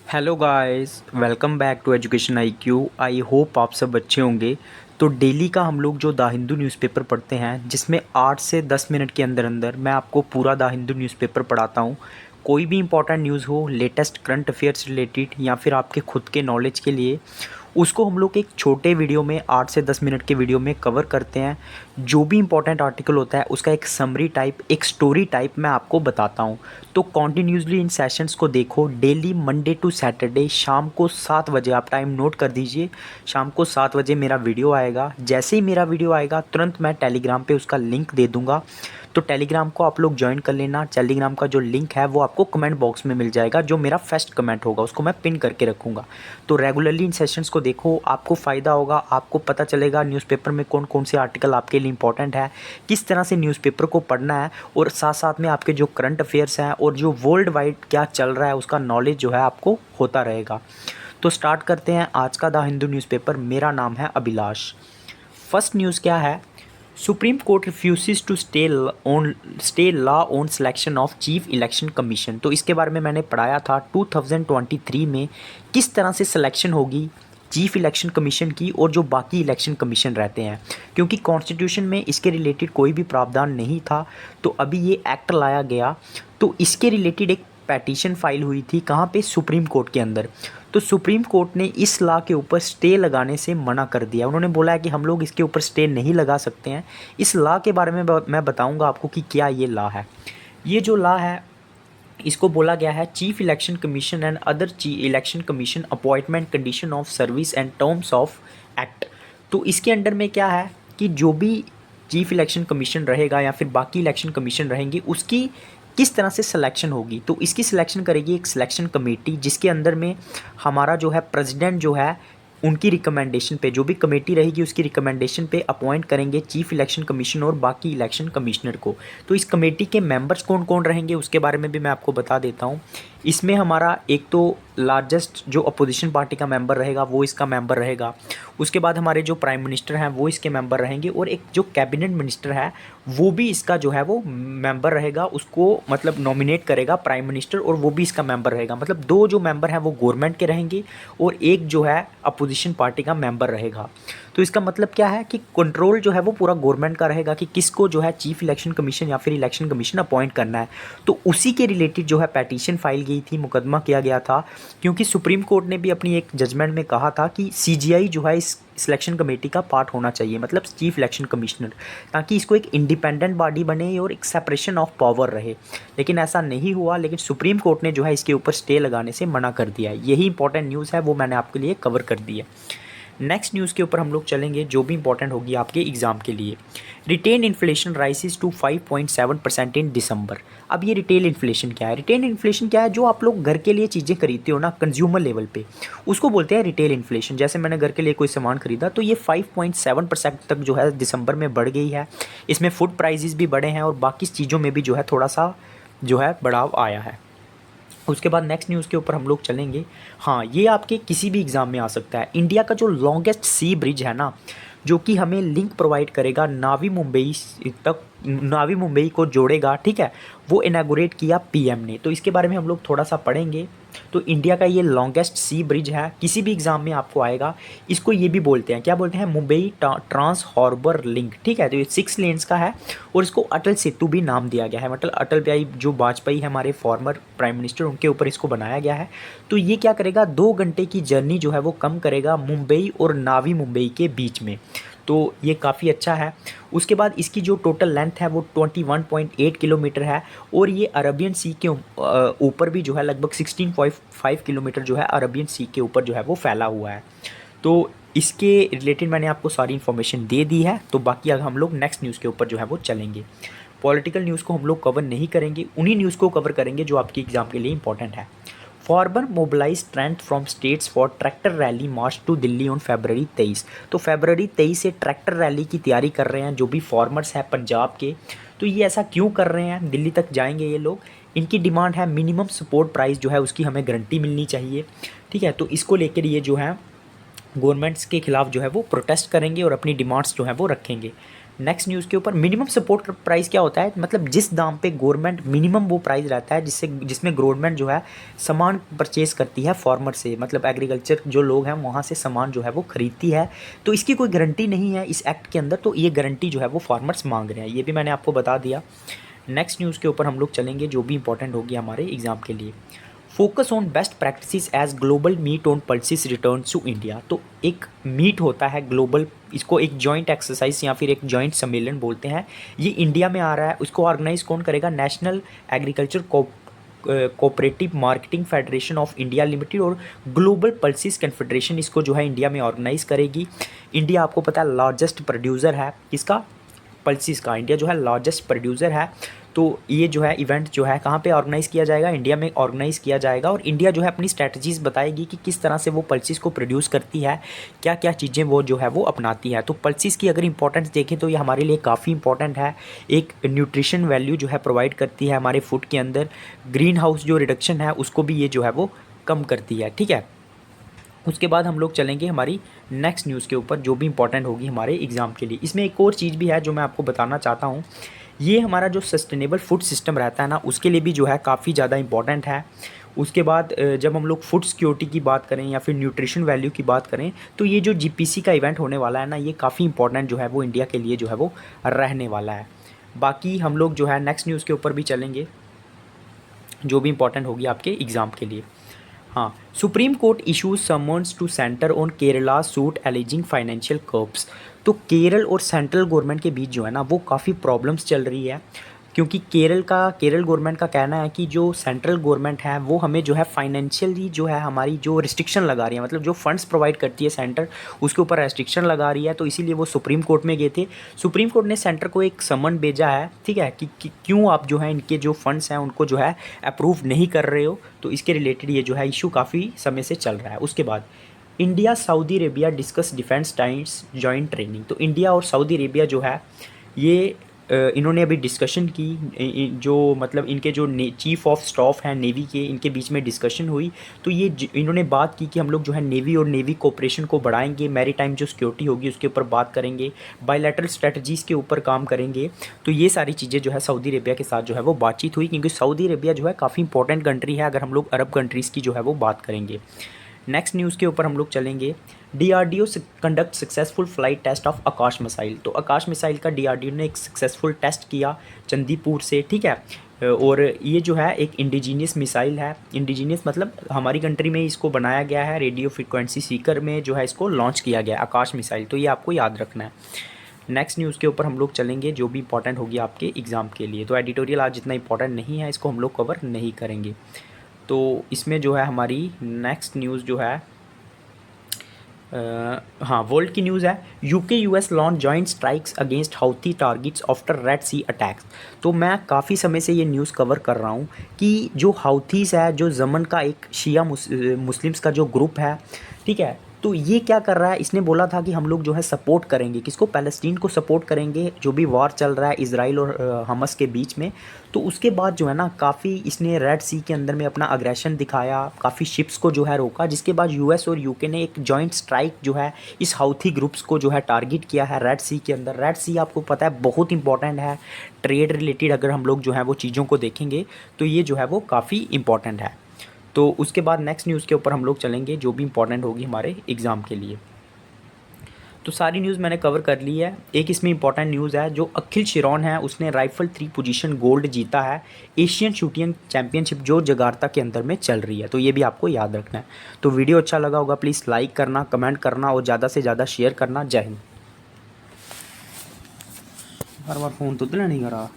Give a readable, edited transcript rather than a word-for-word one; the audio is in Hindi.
Hello guys, welcome back to education IQ। I hope आप सब अच्छे होंगे। तो डेली का हम लोग जो द हिंदू न्यूज़पेपर पढ़ते हैं, जिसमें 8 से 10 मिनट के अंदर अंदर मैं आपको पूरा द हिंदू न्यूज़पेपर पढ़ाता हूँ। कोई भी इंपॉर्टेंट न्यूज़ हो, लेटेस्ट करंट अफेयर्स रिलेटेड या फिर आपके खुद के नॉलेज के लिए, उसको हम लोग एक छोटे वीडियो में 8 से 10 मिनट के वीडियो में कवर करते हैं। जो भी इंपॉर्टेंट आर्टिकल होता है उसका एक समरी टाइप, एक स्टोरी टाइप मैं आपको बताता हूँ। तो कॉन्टीन्यूसली इन सेशंस को देखो। डेली मंडे टू सैटरडे शाम को 7 बजे, आप टाइम नोट कर दीजिए, शाम को 7 बजे मेरा वीडियो आएगा। जैसे ही मेरा वीडियो आएगा तुरंत मैं टेलीग्राम पे उसका लिंक दे दूंगा। तो टेलीग्राम को आप लोग ज्वाइन कर लेना। टेलीग्राम का जो लिंक है वो आपको कमेंट बॉक्स में मिल जाएगा। जो मेरा फर्स्ट कमेंट होगा उसको मैं पिन करके रखूँगा। तो रेगुलरली इन सेशंस को देखो, आपको फ़ायदा होगा। आपको पता चलेगा न्यूज़पेपर में कौन कौन से आर्टिकल आपके लिए इंपॉर्टेंट है, किस तरह से न्यूज़पेपर को पढ़ना है, और साथ साथ में आपके जो करंट अफेयर्स हैं और जो वर्ल्ड वाइड क्या चल रहा है उसका नॉलेज जो है आपको होता रहेगा। तो स्टार्ट करते हैं आज का द हिंदू न्यूज़पेपर। मेरा नाम है अभिलाष। फर्स्ट न्यूज़ क्या है? Supreme Court refuses to stay law on selection of chief election commission. तो इसके बारे में मैंने पढ़ाया था 2023 में किस तरह से सिलेक्शन होगी चीफ इलेक्शन कमीशन की और जो बाकी इलेक्शन कमीशन रहते हैं, क्योंकि कॉन्स्टिट्यूशन में इसके रिलेटेड कोई भी प्रावधान नहीं था। तो अभी ये एक्ट लाया गया, तो इसके रिलेटेड एक पैटिशन फाइल हुई थी। कहाँ पे? सुप्रीम कोर्ट के अंदर। तो सुप्रीम कोर्ट ने इस लॉ के ऊपर स्टे लगाने से मना कर दिया। उन्होंने बोला है कि हम लोग इसके ऊपर स्टे नहीं लगा सकते हैं। इस लॉ के बारे में मैं बताऊंगा आपको कि क्या ये लॉ है। ये जो लॉ है इसको बोला गया है chief election commission and other election commission appointment condition of service and terms of act. तो इसके अंडर में क्या है कि जो भी चीफ इलेक्शन कमीशन रहेगा या फिर बाकी इलेक्शन कमीशन रहेंगी उसकी किस तरह से सिलेक्शन होगी। तो इसकी सिलेक्शन करेगी एक सिलेक्शन कमेटी, जिसके अंदर में हमारा जो है प्रेसिडेंट जो है उनकी रिकमेंडेशन पे, जो भी कमेटी रहेगी उसकी रिकमेंडेशन पे अपॉइंट करेंगे चीफ इलेक्शन कमीशन और बाकी इलेक्शन कमिश्नर को। तो इस कमेटी के मेंबर्स कौन कौन रहेंगे उसके बारे में भी मैं आपको बता देता हूँ। इसमें हमारा एक तो लार्जेस्ट जो अपोजिशन पार्टी का मेंबर रहेगा वो इसका मेंबर रहेगा। उसके बाद हमारे जो प्राइम मिनिस्टर हैं वो इसके मेंबर रहेंगे, और एक जो कैबिनेट मिनिस्टर है वो भी इसका जो है वो मेंबर रहेगा। उसको मतलब नॉमिनेट करेगा प्राइम मिनिस्टर, और वो भी इसका मेंबर रहेगा। मतलब दो जो मेंबर हैं वो गवर्नमेंट के रहेंगे और एक जो है अपोजिशन पार्टी का मेंबर रहेगा। तो इसका मतलब क्या है कि कंट्रोल जो है वो पूरा गवर्नमेंट का रहेगा कि किसको जो है चीफ इलेक्शन कमीशन या फिर इलेक्शन कमीशन अपॉइंट करना है। तो उसी के रिलेटेड जो है पैटिशन फाइल गई थी, मुकदमा किया गया था, क्योंकि सुप्रीम कोर्ट ने भी अपनी एक जजमेंट में कहा था कि CGI जो है इस सिलेक्शन कमेटी का पार्ट होना चाहिए, मतलब चीफ इलेक्शन कमिश्नर, ताकि इसको एक इंडिपेंडेंट बॉडी बने और एक सेपरेशन ऑफ पावर रहे। लेकिन ऐसा नहीं हुआ, लेकिन सुप्रीम कोर्ट ने जो है इसके ऊपर स्टे लगाने से मना कर दिया है। यही इंपॉर्टेंट न्यूज़ है, वो मैंने आपके लिए कवर कर दी है। नेक्स्ट न्यूज़ के ऊपर हम लोग चलेंगे जो भी इंपॉर्टेंट होगी आपके एग्जाम के लिए। रिटेन इन्फ्लेशन राइसेस टू 5.7% इन दिसंबर। अब ये रिटेल इन्फ्लेशन क्या है? रिटेल इन्फ्लेशन क्या है? जो आप लोग घर के लिए चीज़ें खरीदते हो ना कंज्यूमर लेवल पे, उसको बोलते हैं रिटेल इन्फ्लेशन। जैसे मैंने घर के लिए कोई सामान खरीदा तो ये 5.7% तक जो है दिसंबर में बढ़ गई है। इसमें फूड प्राइजेस भी बढ़े हैं और बाकी चीज़ों में भी जो है थोड़ा सा जो है बढ़ाव आया है। उसके बाद नेक्स्ट न्यूज़ के ऊपर हम लोग चलेंगे। हाँ, ये आपके किसी भी एग्ज़ाम में आ सकता है। इंडिया का जो लॉन्गेस्ट सी ब्रिज है ना, जो कि हमें लिंक प्रोवाइड करेगा नावी मुंबई तक, नावी मुंबई को जोड़ेगा, ठीक है, वो इनागोरेट किया PM ने। तो इसके बारे में हम लोग थोड़ा सा पढ़ेंगे। तो इंडिया का ये लॉन्गेस्ट सी ब्रिज है, किसी भी एग्ज़ाम में आपको आएगा। इसको ये भी बोलते हैं, क्या बोलते हैं? मुंबई ट्रांस हार्बर लिंक, ठीक है। तो ये 6 लेन्स का है और इसको अटल सेतु भी नाम दिया गया है। मतलब अटल बिहारी जो वाजपेयी है हमारे फॉर्मर प्राइम मिनिस्टर, उनके ऊपर इसको बनाया गया है। तो ये क्या करेगा? 2 घंटे की जर्नी जो है वो कम करेगा मुंबई और नावी मुंबई के बीच में। तो ये काफ़ी अच्छा है। उसके बाद इसकी जो टोटल लेंथ है वो 21.8 किलोमीटर है, और ये अरबियन सी के ऊपर भी जो है लगभग 16.5 किलोमीटर जो है अरबियन सी के ऊपर जो है वो फैला हुआ है। तो इसके रिलेटेड मैंने आपको सारी इन्फॉर्मेशन दे दी है। तो बाकी अब हम लोग नेक्स्ट न्यूज़ के ऊपर जो है वो चलेंगे। पॉलिटिकल न्यूज़ को हम लोग कवर नहीं करेंगे, उन्हीं न्यूज़ को कवर करेंगे जो आपकी एग्ज़ाम के लिए इंपॉर्टेंट है। Farmer mobilise strength from states for tractor rally march to Delhi on February 23। तो February 23 से ट्रैक्टर रैली की तैयारी कर रहे हैं जो भी फार्मर्स हैं पंजाब के। तो ये ऐसा क्यों कर रहे हैं? दिल्ली तक जाएंगे ये लोग। इनकी डिमांड है मिनिमम सपोर्ट प्राइस जो है उसकी हमें गारंटी मिलनी चाहिए, ठीक है। तो इसको लेकर ये जो है गवर्नमेंट्स के खिलाफ जो है वो प्रोटेस्ट करेंगे और अपनी डिमांड्स जो है वो रखेंगे। नेक्स्ट न्यूज़ के ऊपर मिनिमम सपोर्ट प्राइस क्या होता है, मतलब जिस दाम पे गवर्नमेंट मिनिमम वो प्राइस रहता है जिसमें गवर्नमेंट जो है सामान परचेज करती है फार्मर से, मतलब एग्रीकल्चर जो लोग हैं वहाँ से सामान जो है वो खरीदती है। तो इसकी कोई गारंटी नहीं है इस एक्ट के अंदर, तो ये गारंटी जो है वो फार्मर्स मांग रहे हैं, ये भी मैंने आपको बता दिया। नेक्स्ट न्यूज़ के ऊपर हम लोग चलेंगे जो भी इंपॉर्टेंट होगी हमारे एग्जाम के लिए। Focus on best practices as global meet on pulses return to India. तो एक मीट होता है ग्लोबल, इसको एक जॉइंट एक्सरसाइज या फिर एक जॉइंट सम्मेलन बोलते हैं, ये इंडिया में आ रहा है। उसको ऑर्गेनाइज कौन करेगा, national agriculture cooperative marketing federation of India limited और ग्लोबल पल्सिस कन्फेडरेशन इसको जो है इंडिया में ऑर्गेनाइज करेगी। इंडिया आपको पता है लार्जेस्ट प्रोड्यूसर है किसका, पल्सिस का। इंडिया जो है लार्जेस्ट प्रोड्यूसर है। तो ये जो है इवेंट जो है कहाँ पे ऑर्गेनाइज़ किया जाएगा, इंडिया में ऑर्गेनाइज़ किया जाएगा। और इंडिया जो है अपनी स्ट्रैटेजीज़ बताएगी कि किस तरह से वो पल्सिस को प्रोड्यूस करती है, क्या क्या चीज़ें वो जो है वो अपनाती है। तो पल्सिस की अगर इंपॉर्टेंस देखें तो ये हमारे लिए काफ़ी इंपॉर्टेंट है। एक न्यूट्रिशन वैल्यू जो है प्रोवाइड करती है हमारे फूड के अंदर, ग्रीन हाउस जो रिडक्शन है उसको भी ये जो है वो कम करती है, ठीक है। उसके बाद हम लोग चलेंगे हमारी नेक्स्ट न्यूज़ के ऊपर जो भी इंपॉर्टेंट होगी हमारे एग्ज़ाम के लिए। इसमें एक और चीज़ भी है जो मैं आपको बताना चाहता हूँ, ये हमारा जो सस्टेनेबल फूड सिस्टम रहता है ना उसके लिए भी जो है काफ़ी ज़्यादा इंपॉर्टेंट है। उसके बाद जब हम लोग फूड सिक्योरिटी की बात करें या फिर न्यूट्रिशन वैल्यू की बात करें तो ये जो जीपीसी का इवेंट होने वाला है ना, ये काफ़ी इंपॉर्टेंट जो है वो इंडिया के लिए जो है वो रहने वाला है। बाकी हम लोग जो है नेक्स्ट न्यूज़ के ऊपर भी चलेंगे जो भी इंपॉर्टेंट होगी आपके एग्ज़ाम के लिए। हाँ, Supreme Court issues summons to centre on Kerala suit alleging financial curbs. तो केरल और सेंट्रल गवर्नमेंट के बीच जो है ना वो काफ़ी प्रॉब्लम्स चल रही है, क्योंकि केरल गवर्नमेंट का कहना है कि जो सेंट्रल गवर्नमेंट है वो हमें जो है फाइनेंशियली जो है हमारी जो रिस्ट्रिक्शन लगा रही है, मतलब जो फंड्स प्रोवाइड करती है सेंटर उसके ऊपर रेस्ट्रिक्शन लगा रही है। तो इसीलिए वो सुप्रीम कोर्ट में गए थे। सुप्रीम कोर्ट ने सेंटर को एक समन भेजा है, ठीक है, कि क्यों आप जो है इनके जो फंड्स हैं उनको जो है अप्रूव नहीं कर रहे हो। तो इसके रिलेटेड ये जो है इशू काफ़ी समय से चल रहा है। उसके बाद India Saudi Arabia discuss defence times joint training. तो इंडिया और सऊदी अरेबिया जो है ये इन्होंने अभी डिस्कशन की, जो मतलब इनके जो चीफ़ ऑफ स्टाफ हैं नेवी के, इनके बीच में डिस्कशन हुई। तो ये इन्होंने बात की कि हम लोग जो है नेवी और नेवी कोऑपरेशन को बढ़ाएंगे, मैरीटाइम जो सिक्योरिटी होगी उसके ऊपर बात करेंगे, बायलैटरल स्ट्रेटजीज़ के ऊपर काम करेंगे। तो ये सारी चीज़ें जो है सऊदी अरेबिया के साथ जो है वो बातचीत हुई, क्योंकि सऊदी अरेबिया जो है काफ़ी इंपॉर्टेंट कंट्री है अगर हम लोग अरब कंट्रीज़ की जो है वो बात करेंगे। नेक्स्ट न्यूज़ के ऊपर हम लोग चलेंगे। DRDO conduct successful flight test of Akash missile. तो आकाश मिसाइल का डीआरडीओ ने एक सक्सेसफुल टेस्ट किया चंदीपुर से, ठीक है। और ये जो है एक इंडिजीनियस मिसाइल है, इंडिजीनियस मतलब हमारी कंट्री में इसको बनाया गया है, रेडियो फ्रिक्वेंसी सीकर में जो है इसको लॉन्च किया गया आकाश मिसाइल। तो ये आपको याद रखना है। नेक्स्ट न्यूज़ के ऊपर हम लोग चलेंगे जो भी इंपॉर्टेंट होगी आपके एग्ज़ाम के लिए। तो एडिटोरियल आज इतना इंपॉर्टेंट नहीं है, इसको हम लोग कवर नहीं करेंगे। तो इसमें जो है हमारी नेक्स्ट न्यूज़ जो है हाँ वर्ल्ड की न्यूज़ है। UK US launch joint strikes against Houthi targets after Red Sea attacks. तो मैं काफ़ी समय से ये न्यूज़ कवर कर रहा हूँ कि जो हाउथीज़ है, जो यमन का एक शिया मुस्लिम्स का जो ग्रुप है, ठीक है, तो ये क्या कर रहा है, इसने बोला था कि हम लोग जो है सपोर्ट करेंगे किसको, पैलेस्टीन को सपोर्ट करेंगे, जो भी वॉर चल रहा है इजराइल और हमस के बीच में। तो उसके बाद जो है ना काफ़ी इसने रेड सी के अंदर में अपना अग्रेशन दिखाया, काफ़ी शिप्स को जो है रोका, जिसके बाद यूएस और यूके ने एक जॉइंट स्ट्राइक जो है इस हाउथी ग्रुप्स को जो है टारगेट किया है रेड सी के अंदर। रेड सी आपको पता है बहुत इंपॉर्टेंट है ट्रेड रिलेटेड, अगर हम लोग जो है वो चीज़ों को देखेंगे तो ये जो है वो काफ़ी इंपॉर्टेंट है। तो उसके बाद नेक्स्ट न्यूज़ के ऊपर हम लोग चलेंगे जो भी इंपॉर्टेंट होगी हमारे एग्ज़ाम के लिए। तो सारी न्यूज़ मैंने कवर कर ली है। एक इसमें इंपॉर्टेंट न्यूज़ है, जो अखिल शिरोन है उसने राइफल 3 पोजीशन गोल्ड जीता है एशियन शूटिंग चैंपियनशिप जो जकार्ता के अंदर में चल रही है। तो ये भी आपको याद रखना है। तो वीडियो अच्छा लगा होगा प्लीज़ लाइक करना, कमेंट करना और ज़्यादा से ज़्यादा शेयर करना। जय हिंद। हर बार फ़ोन तो नहीं करा।